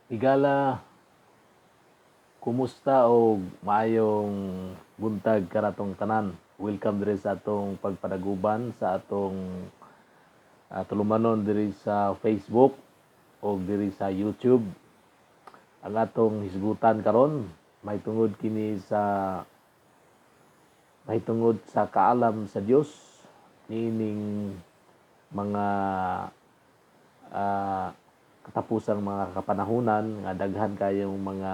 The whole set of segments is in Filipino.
Higala, kumusta o maayong buntag karatong tanan. Welcome diri sa atong pagpadaguban sa atong tulumanon diri sa Facebook o diri sa YouTube. Ang atong hisgutan karon may tungod sa kaalam sa Dios niining mga ah, katapusang mga kapanahunan nga daghan kayong mga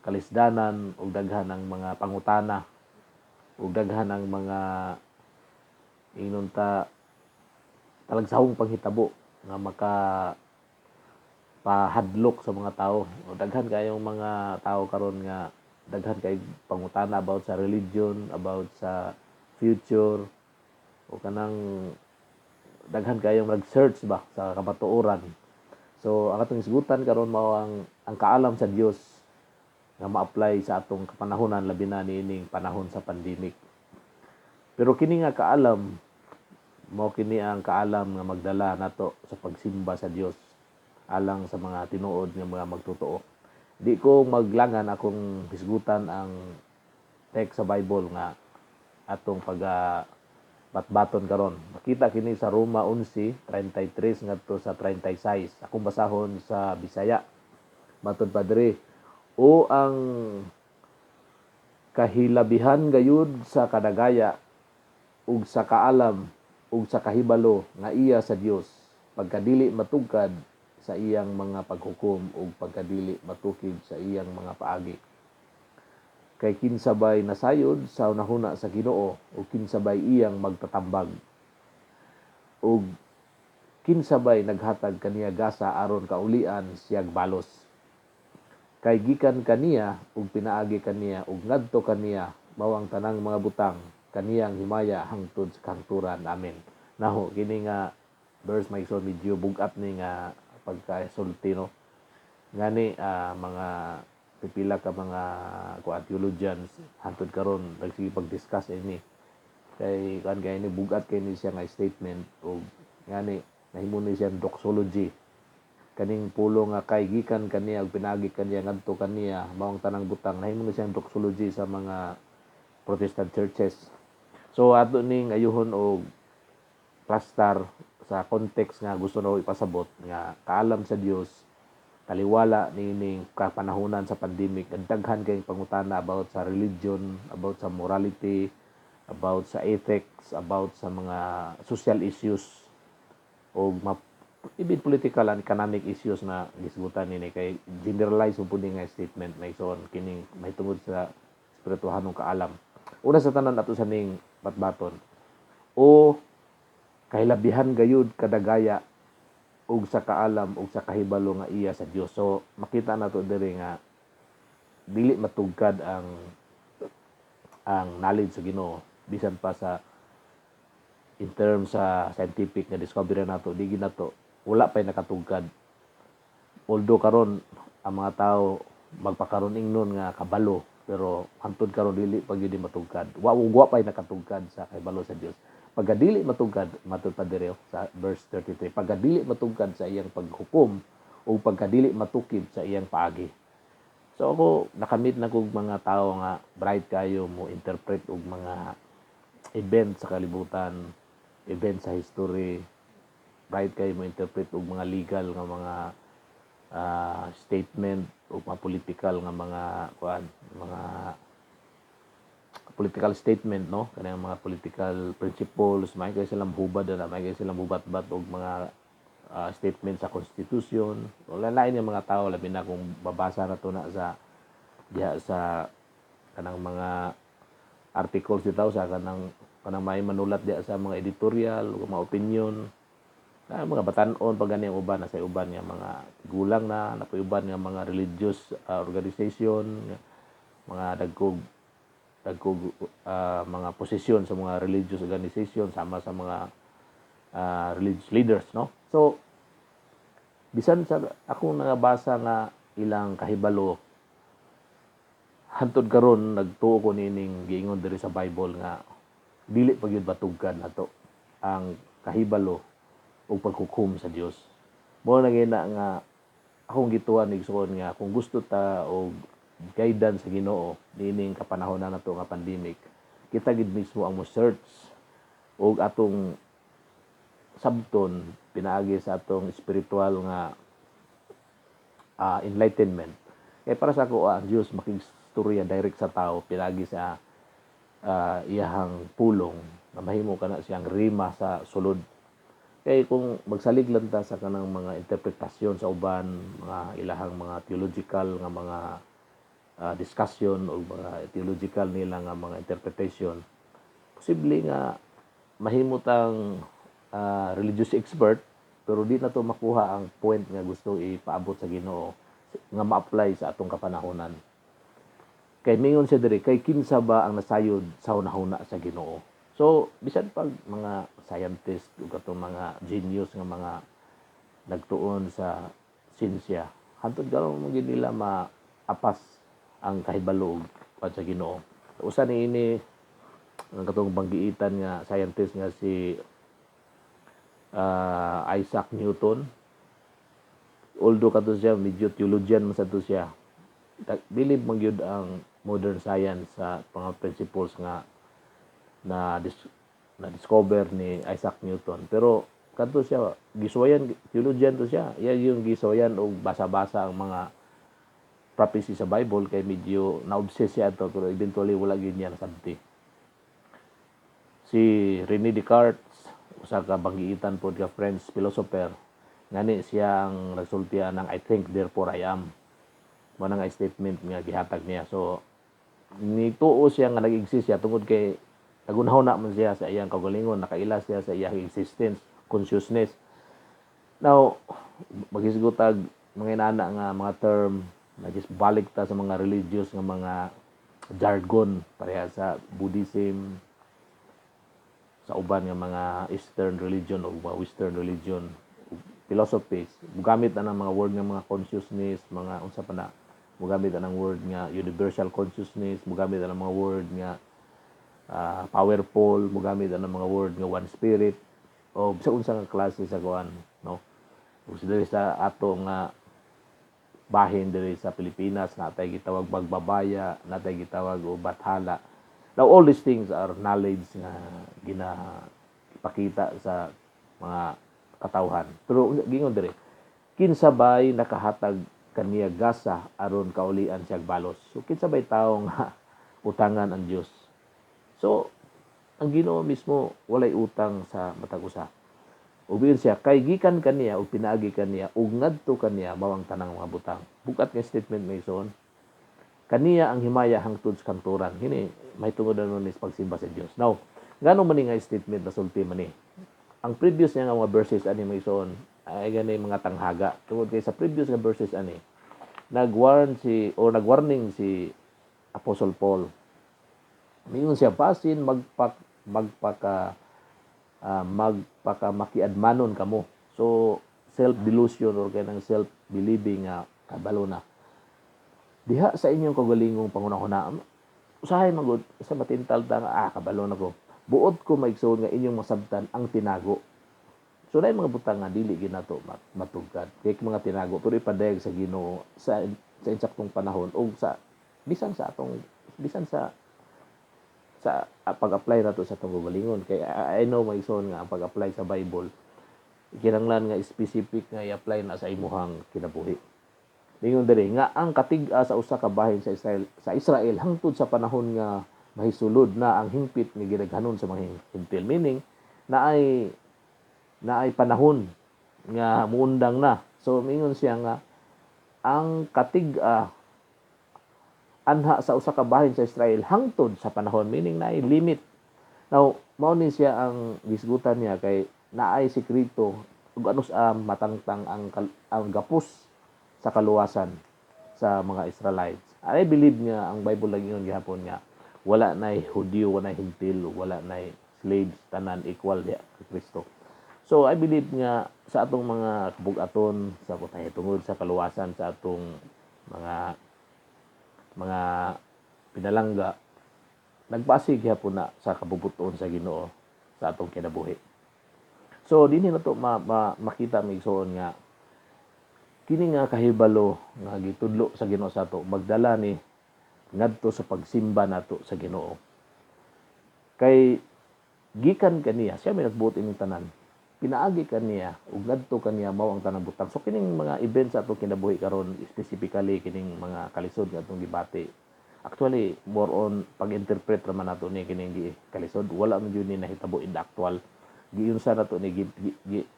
kalisdanan ug daghan ang mga pangutana ug daghan ang mga inunta talagsahong panghitabo nga maka pahadlok sa mga tao. O daghan kayong mga tao karon nga daghan kay pangutana about sa religion, about sa future o kanang daghan kayong nag-search ba sa kabatuoran. So ang atong isgutan karon mao ang kaalam sa Dios nga ma-apply sa atong kapanahonan labi na niining panahon sa pandemic. Pero kini nga kaalam mao kini ang kaalam nga magdala nato sa pagsimba sa Dios alang sa mga tinuod nga mga magtotoo. Di ko maglangan akong hisgutan ang text sa Bible nga atong pag batbaton karon. Makita kini sa Roma 11:33 ngadto sa 36. Akong basahon sa Bisaya. Matod pa diri, o ang kahilabihan gayud sa kadagaya ug sa kaalam ug sa kahibalo nga iya sa Dios pagkadili matugkad sa iyang mga paghukom ug pagkadili matukid sa iyang mga paagi. Kay kinsabay nasayod sa unahuna sa Ginoo ug kinsabay iyang magtatambag ug kinsabay naghatag kaniya gasa aron kaulian siyag balos. Kay gikan kaniya ug pinaagi kaniya ug ngadto kaniya mao ang tanang mga butang kaniyang himaya hangtod sa kahangturan. Amen. Naho kini nga verse may medyo bugat ni nga pagkasulti no. Ngani mga pipila ka mga theologians hangtod karon nagsige pag-discuss ini kay kan kay ni bugat kay ni siya nga statement ug ngani nahimo ni siya doxology kaning pulo nga kay gikan kaniya ug pinagi kaniya ngadto kaniya mao ang tanang butang nahimo ni siyang doxology sa mga Protestant churches. So ato ning ayuhon og plastar sa context nga gusto na ipasabot nga kaalam sa Dios taliwala nining kapanahunan sa pandemic daghan kay pangutana about sa religion, about sa morality, about sa ethics, about sa mga social issues o even political and economic issues na gisgutan nini kay generalize mo pud nga statement na ison kining may tungod sa espirituhanong kaalam. Una sa tanan ato sa ning batbaton o kahilabihan gayud kadagaya ug sa kaalam ug sa kahibalo nga iya sa Dios. So makita nato diri nga dili matugkad ang knowledge sa Ginoo bisan pa sa in terms sa scientific nga discovery nato di ginato wala pay nakatugkad. Although karon ang mga tao magpakaron ingnon nga kabalo pero hantod karon dili pa gyud matugkad. Wa pay nakatugkad sa kahibalo sa Dios. Pagkadili matugkad matud pa diri sa verse 33 pagkadili matugkad sa iyang paghukom o pagkadili matukid sa iyang paagi. So ako nakamit na kog mga tao nga bright kayo mo interpret og mga event sa kalibutan, event sa history, bright kayo mo interpret og mga legal nga mga statement o mga political nga mga mga political statement no kanang mga political principles may kay silang hubad na may kay silang bubat-bat og mga statement sa constitution wala lain yung mga tao labi na kung babasa na to na sa diha sa kanang mga articles ditaw sa kanang may manulat diha sa mga editorial o mga opinion mga batan-on pag gani uban na sa uban nga mga gulang na napayuban nga mga religious organization mga dagkog mga posisyon sa mga religious organization sama sa mga religious leaders no. So bisan sa akong nabasa nga ilang kahibalo hantod karon nagtuo ko nining giingon diri sa Bible nga dili pa gyud batugkan nato ang kahibalo o paghukom sa Dios. Mo na gina nga akong gituan igsoon nga kung gusto ta og guidance sa Ginoo nining kapanahon na nato nga pandemic, kita gid mismo ang mo search og atong sabton pinaagi sa atong spiritual nga enlightenment. Kaya para sa ako, ang Diyos makigstorya direct sa tao, pinagi sa iyahang pulong, na mahimo ka na siyang rima sa sulod. Kaya kung magsalig lang ta sa kanang mga interpretasyon sa uban, mga ilahang mga theological nga mga discussion o mga theological nila nga mga interpretation, posible nga mahimutang religious expert, pero di na to makuha ang point nga gusto ipaabot sa Ginoo nga ma-apply sa atong kapanahonan. Kay mingon siya diri, kay kinsa ba ang nasayod sa hunahuna sa Ginoo? So, bisan pag mga scientist ug atong mga genius nga mga nagtuon sa sinsya, hantod karon mo gid nila maapas ang kahibalo ug sa Ginoo. Usa ni ini ang katong banggiitan nga scientist nga si Isaac Newton. Although kato siya medyo theologian man sa to siya, believe man gyud ang modern science sa mga principles nga na discover ni Isaac Newton. Pero kadto siya gisuwayan, theologian to siya, iya yung gisuwayan og basa-basa ang mga prophecy sa Bible, kay medyo na-obsess siya ato, pero eventually wala gyud niya nasabti. Si René Descartes, usa ka banggiitan pod ka French philosopher, ngani siya ang nagsultian ng I think therefore I am, mo nga statement nga gihatag niya. So nituo siya nga nag-exist siya tungod kay nagunhaw na man siya sa iyang kaugalingon, nakaila siya sa iyang existence, consciousness. Now magisgutag mga inana nga mga term nagisbalik ta sa mga religious nga mga jargon pareha sa Buddhism, sa uban nga mga Eastern religion o mga Western religion, philosophies, mugamit na ng mga word nga mga consciousness, mga unsa pa na, mugamit na ng word nga universal consciousness, mugamit na ng mga word nga powerful, mugamit na ng mga word nga one spirit, o sa unsa nga klase sa kuan, no? Ug diri sa ato nga bahin diri sa Pilipinas, natay gitawag bagbabaya, natay gitawag o bathala. Now all these things are knowledge nga ginapakita sa mga katawhan. Pero gingon diri, kinsa bay nakahatag kaniya gasa aron kaulian siya balos. So kinsa bay tawo nga utangan ang Dios. So ang Ginoo mismo walay utang sa matag usa. Ubiyon siya kay gikan kaniya ug pinaagi kaniya ug ngadto kaniya mawang tanang mga butang. Bukat nga statement may son. Kaniya ang himaya hangtod sa kanturan. Kini may tungod na nun is pagsimba sa Dios. Now, ngano man nga statement na sulti man ni? Ang previous niya nga mga verses ani may son ay gani mga tanghaga. Tungod kay sa previous nga verses ani nagwarning si Apostle Paul. Mingon siya basin magpakamakiadmanon kamo. So self-delusion or kanang self-believing nga kabalo na. Diha sa inyong kagalingong pangunahuna, usahay magud sa matintal ta nga kabalo na ko. Buot ko maigsoon nga inyong masabtan ang tinago. So na mga butang nga dili ginato matugkad. Kay mga tinago pero ipadayag sa Ginoo sa insaktong panahon o bisan sa pag-apply nato sa atong galingon. Kay I know maigsoon nga ang pag-apply sa Bible kinahanglan nga specific nga i-apply na sa imuhang kinabuhi. Mingon diri nga ang katig-a sa usa ka bahin sa Israel hangtod sa panahon nga mahisulod na ang hingpit nga ginaghanon sa mga Hentil, meaning naay panahon nga muundang na. So mingon siya nga ang katig-a anha sa usa ka bahin sa Israel hangtod sa panahon, meaning naay limit. Now mao ni siya ang gisgutan niya kay naay sekreto ug anus matangtang ang gapos sa kaluwasan sa mga Israelites. I believe nga ang Bible lagi yun gihapon nga wala nay Hudyo, wala nay Hentil, wala nay slaves, tanan equal diha kay Kristo. So I believe nga sa atong mga kabug-aton sa putay tungod sa kaluwasan sa atong mga pinalangga, nagpasig gihapon na sa kabubuton sa Ginoo sa atong kinabuhi. So dinhi na to makita mig suon nga kini nga kahibalo nga gitudlo sa Ginoo sa ato magdala ni ngadto sa pagsimba nato sa Ginoo. Kay gikan kaniya, siya may nagbuot ining tanan. Pinaagi kaniya ug ngadto kaniya mao ang tanang butang. So kining mga events sa ato kinabuhi karon, specifically kining mga kalisod nga atong gibati. Actually, more on pag-interpret raman nato ni kining kalisod, wala man jud ni nahitabo in the actual. Giunsa nato ni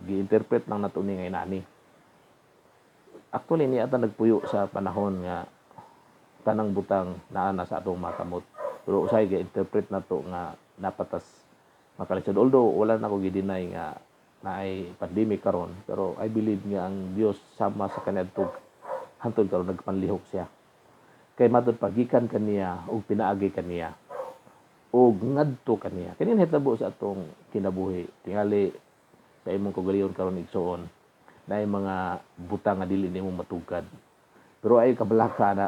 gi-interpret lang nato ni ngay nani. Actually ni ata nagpuyo sa panahon nga tanang butang naa na sa atong makamot. Pero usay gi-interpret nato nga napatas makalisod. Although wala na ko gi-deny nga naay pandemic karon, pero I believe nga ang Dios sama sa kaniadtog hantod karon nagpanlihok siya. Kay matud pagikan kaniya ug pinaagi kaniya ug ngadto kaniya. Kini hitabo sa atong kinabuhi. Tingali sa imong kagalion karon igsuon naay mga butang nga dili nimo matugkad. Pero ay kabalaka na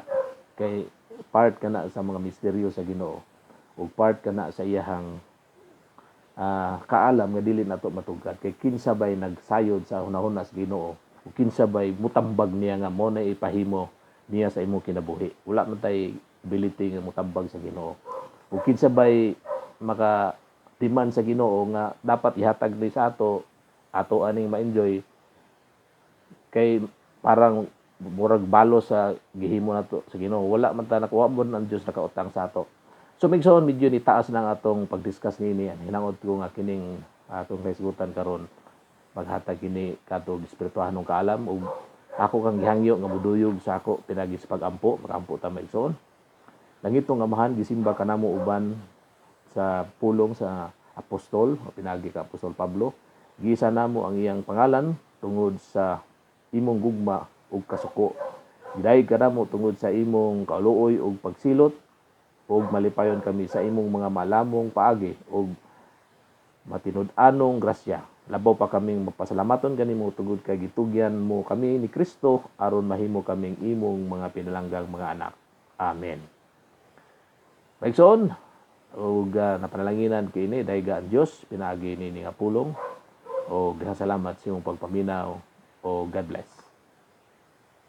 kay part kana sa mga misteryo sa Ginoo ug part kana sa iyahang kaalam nga dili nato matugkad. Kay kinsa bay nagsayod sa hunahuna sa Ginoo ug kinsa bay mutambag niya nga mo na ipahimo niya sa imong kinabuhi. Wala man tay ability nga mutambag sa Ginoo. Ug kinsa bay maka demand sa Ginoo nga dapat ihatag ni sa ato aning ma-enjoy kay parang murag balo sa gihimo nato sa Ginoo. Wala man ta nakuha mo ang Dios nakautang sa ato. So migsoon medyo ni taas nang atong pag-discuss nini. Hinangod ko nga kining atong kaisgutan karon maghatag kini kadtong espirituhanong kaalam ug ako kang gihangyo nga muduyog sa ako pinagi sa pag-ampo, makampo ta migsoon. Langitong amahan gisimba kanamo uban sa pulong sa apostol, pinagi ka Apostol Pablo. Giisa namo ang iyang pangalan tungod sa imong gugma ug kasuko. Gidayeg ka namo tungod sa imong kaluoy ug pagsilot ug malipayon kami sa imong mga malamong paagi ug matinud-anong grasya. Labaw pa kaming mapasalamaton kanimo tungod kay gitugyan mo kami ni Kristo aron mahimo kaming imong mga pinalanggang mga anak. Amen. Maigsoon ug napanalanginan kini dayga ang Dios pinaagi nini nga pulong o salamat sa imong pagpaminaw o God bless.